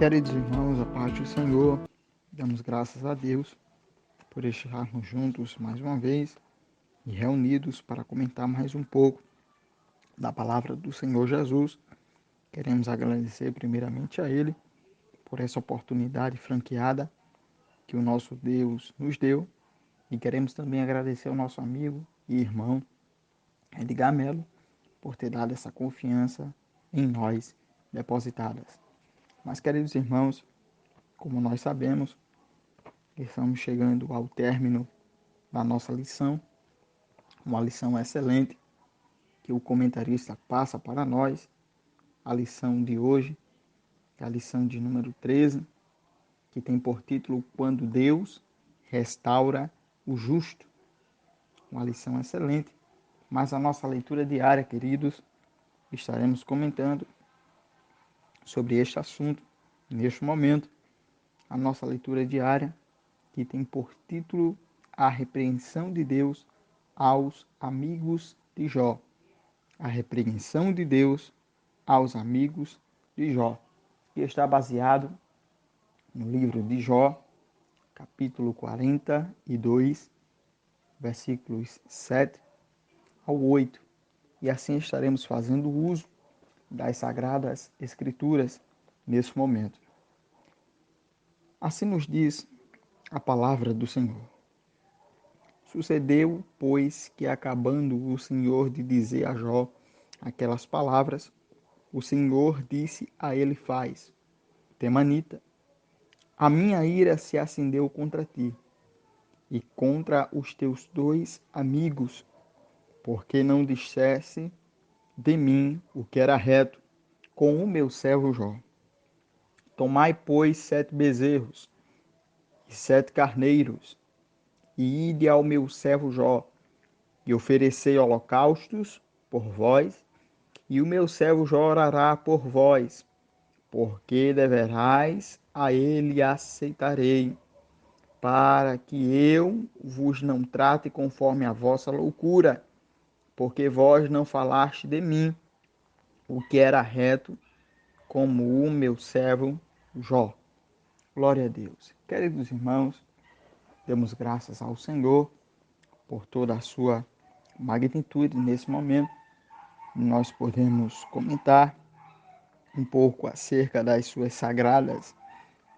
Queridos irmãos, a paz do Senhor, damos graças a Deus por estarmos juntos mais uma vez e reunidos para comentar mais um pouco da palavra do Senhor Jesus. Queremos agradecer primeiramente a Ele por essa oportunidade franqueada que o nosso Deus nos deu e queremos também agradecer ao nosso amigo e irmão Edgar Melo por ter dado essa confiança em nós depositadas. Mas, queridos irmãos, como nós sabemos, estamos chegando ao término da nossa lição, uma lição excelente que o comentarista passa para nós, a lição de hoje, que é a lição de número 13, que tem por título Quando Deus restaura o justo. Uma lição excelente, mas a nossa leitura diária, queridos, estaremos comentando sobre este assunto neste momento. A nossa leitura diária, que tem por título A Repreensão de Deus aos amigos de Jó. A repreensão de Deus aos amigos de Jó, que está baseado no livro de Jó, capítulo 42, versículos 7 ao 8. E assim estaremos fazendo uso das Sagradas Escrituras nesse momento. Assim nos diz a palavra do Senhor. Sucedeu, pois, que acabando o Senhor de dizer a Jó aquelas palavras, o Senhor disse a Elifaz, temanita: a minha ira se acendeu contra ti e contra os teus dois amigos, porque não disseste de mim o que era reto com o meu servo Jó. Tomai, pois, 7 bezerros e 7 carneiros, e ide ao meu servo Jó, e oferecei holocaustos por vós, e o meu servo Jó orará por vós, porque deverais a ele aceitarei, para que eu vos não trate conforme a vossa loucura, porque vós não falaste de mim o que era reto, como o meu servo Jó. Glória a Deus. Queridos irmãos, demos graças ao Senhor por toda a sua magnitude nesse momento. Nós podemos comentar um pouco acerca das suas sagradas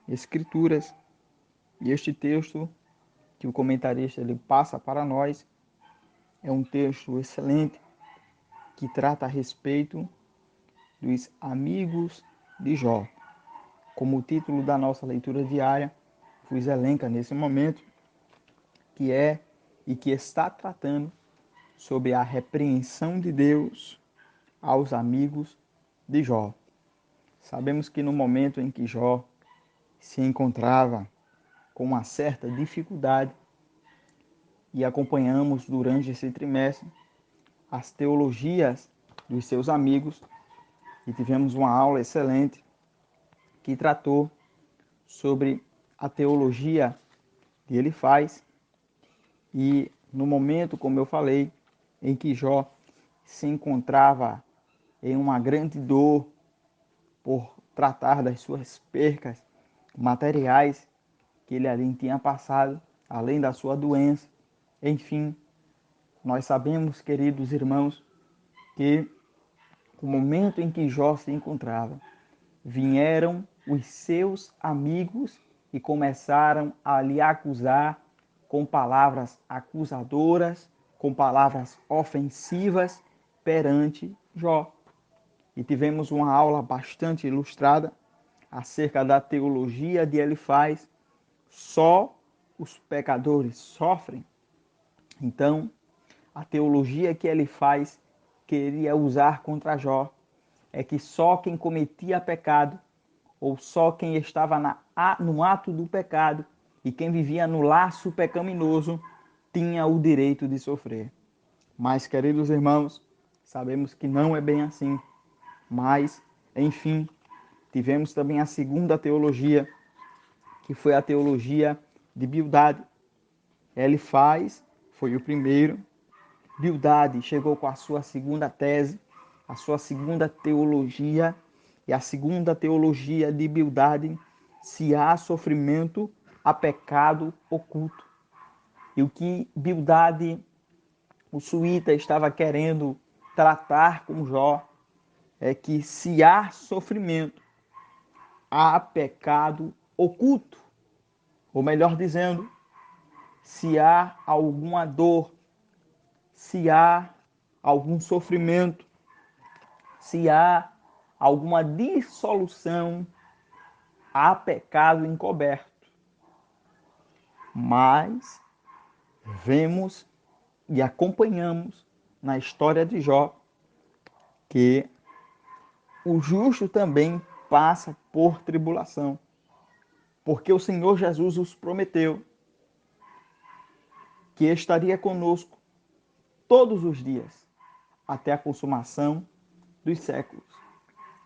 escrituras. E este texto que o comentarista ele passa para nós é um texto excelente que trata a respeito dos amigos de Jó. Como o título da nossa leitura diária vos elenca nesse momento, que é e que está tratando sobre a repreensão de Deus aos amigos de Jó. Sabemos que no momento em que Jó se encontrava com uma certa dificuldade, e acompanhamos durante esse trimestre as teologias dos seus amigos, e tivemos uma aula excelente que tratou sobre a teologia que ele faz. E no momento, como eu falei, em que Jó se encontrava em uma grande dor por tratar das suas percas materiais que ele ali tinha passado, além da sua doença. Enfim, nós sabemos, queridos irmãos, que o momento em que Jó se encontrava, vieram os seus amigos e começaram a lhe acusar com palavras acusadoras, com palavras ofensivas perante Jó. E tivemos uma aula bastante ilustrada acerca da teologia de Elifaz. Só os pecadores sofrem. Então, a teologia que Elifaz queria usar contra Jó é que só quem cometia pecado, ou só quem estava no ato do pecado, e quem vivia no laço pecaminoso, tinha o direito de sofrer. Mas, queridos irmãos, sabemos que não é bem assim. Mas, enfim, tivemos também a segunda teologia, que foi a teologia de Bildade. Elifaz foi o primeiro. Bildade chegou com a sua segunda tese, a sua segunda teologia, E a segunda teologia de Bildade: se há sofrimento, há pecado oculto. E o que Bildade, o suíta, estava querendo tratar com Jó é que se há sofrimento, há pecado oculto. Ou melhor dizendo, se há alguma dor, se há algum sofrimento, se há alguma dissolução, há pecado encoberto. Mas vemos e acompanhamos na história de Jó que o justo também passa por tribulação, porque o Senhor Jesus os prometeu que estaria conosco todos os dias, até a consumação dos séculos.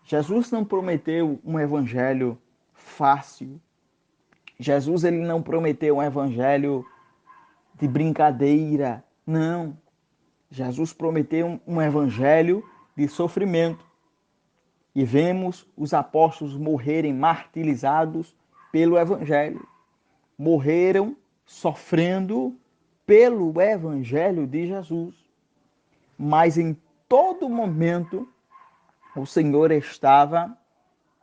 Jesus não prometeu um evangelho fácil. Jesus ele não prometeu um evangelho de brincadeira. Não. Jesus prometeu um evangelho de sofrimento. E vemos os apóstolos morrerem martirizados pelo evangelho. Morreram sofrendo pelo evangelho de Jesus. Mas em todo momento o Senhor estava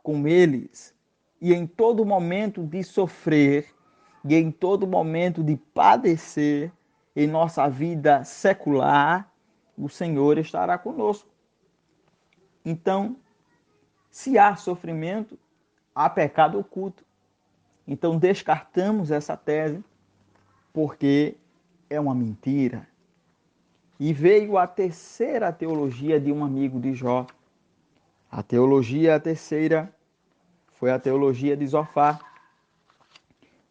com eles. E em todo momento de sofrer, e em todo momento de padecer em nossa vida secular, o Senhor estará conosco. Então, se há sofrimento, há pecado oculto. Então, descartamos essa tese, porque é uma mentira. E veio a terceira teologia de um amigo de Jó. A teologia terceira foi a teologia de Zofar.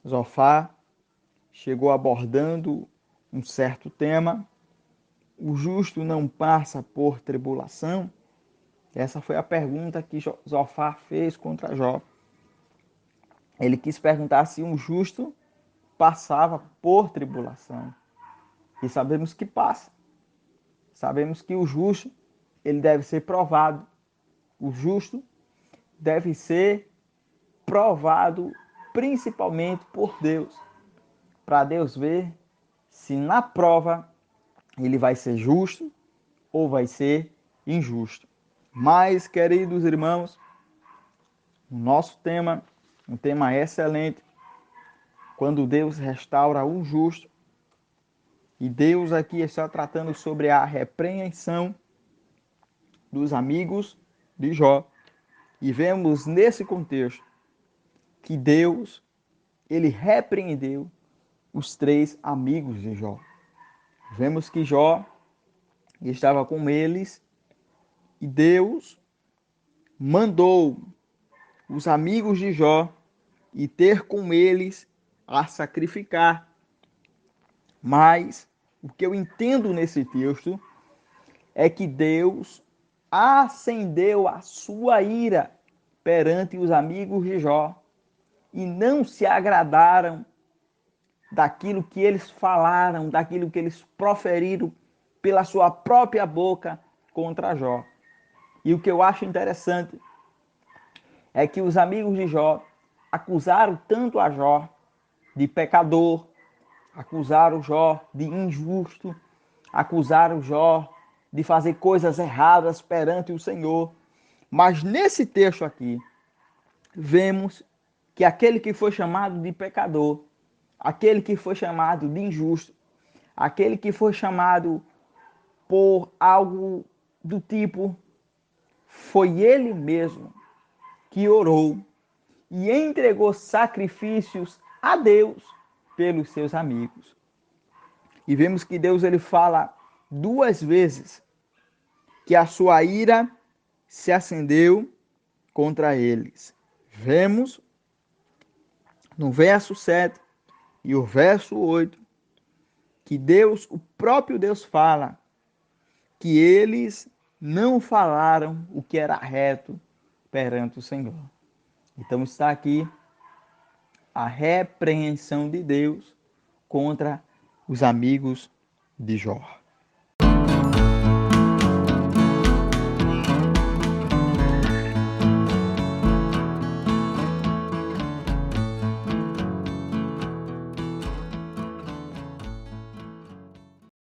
Zofar chegou abordando um certo tema. O justo não passa por tribulação? Essa foi a pergunta que Zofar fez contra Jó. Ele quis perguntar se um justo passava por tribulação. E sabemos que passa. Sabemos que o justo, ele deve ser provado. O justo deve ser provado principalmente por Deus. Para Deus ver se na prova ele vai ser justo ou vai ser injusto. Mas, queridos irmãos, o nosso tema, um tema excelente, quando Deus restaura o justo, e Deus aqui está tratando sobre a repreensão dos amigos de Jó. E vemos nesse contexto que Deus, ele repreendeu os três amigos de Jó. Vemos que Jó estava com eles e Deus mandou os amigos de Jó e ter com eles a sacrificar. Mas o que eu entendo nesse texto é que Deus acendeu a sua ira perante os amigos de Jó e não se agradaram daquilo que eles falaram, daquilo que eles proferiram pela sua própria boca contra Jó. E o que eu acho interessante é que os amigos de Jó acusaram tanto a Jó de pecador, acusaram Jó de injusto, acusaram Jó de fazer coisas erradas perante o Senhor. Mas nesse texto aqui, vemos que aquele que foi chamado de pecador, aquele que foi chamado de injusto, aquele que foi chamado por algo do tipo, foi ele mesmo que orou e entregou sacrifícios a Deus pelos seus amigos. E vemos que Deus ele fala duas vezes que a sua ira se acendeu contra eles. Vemos no verso 7 e o verso 8 que Deus, o próprio Deus fala que eles não falaram o que era reto perante o Senhor. Então está aqui a repreensão de Deus contra os amigos de Jó.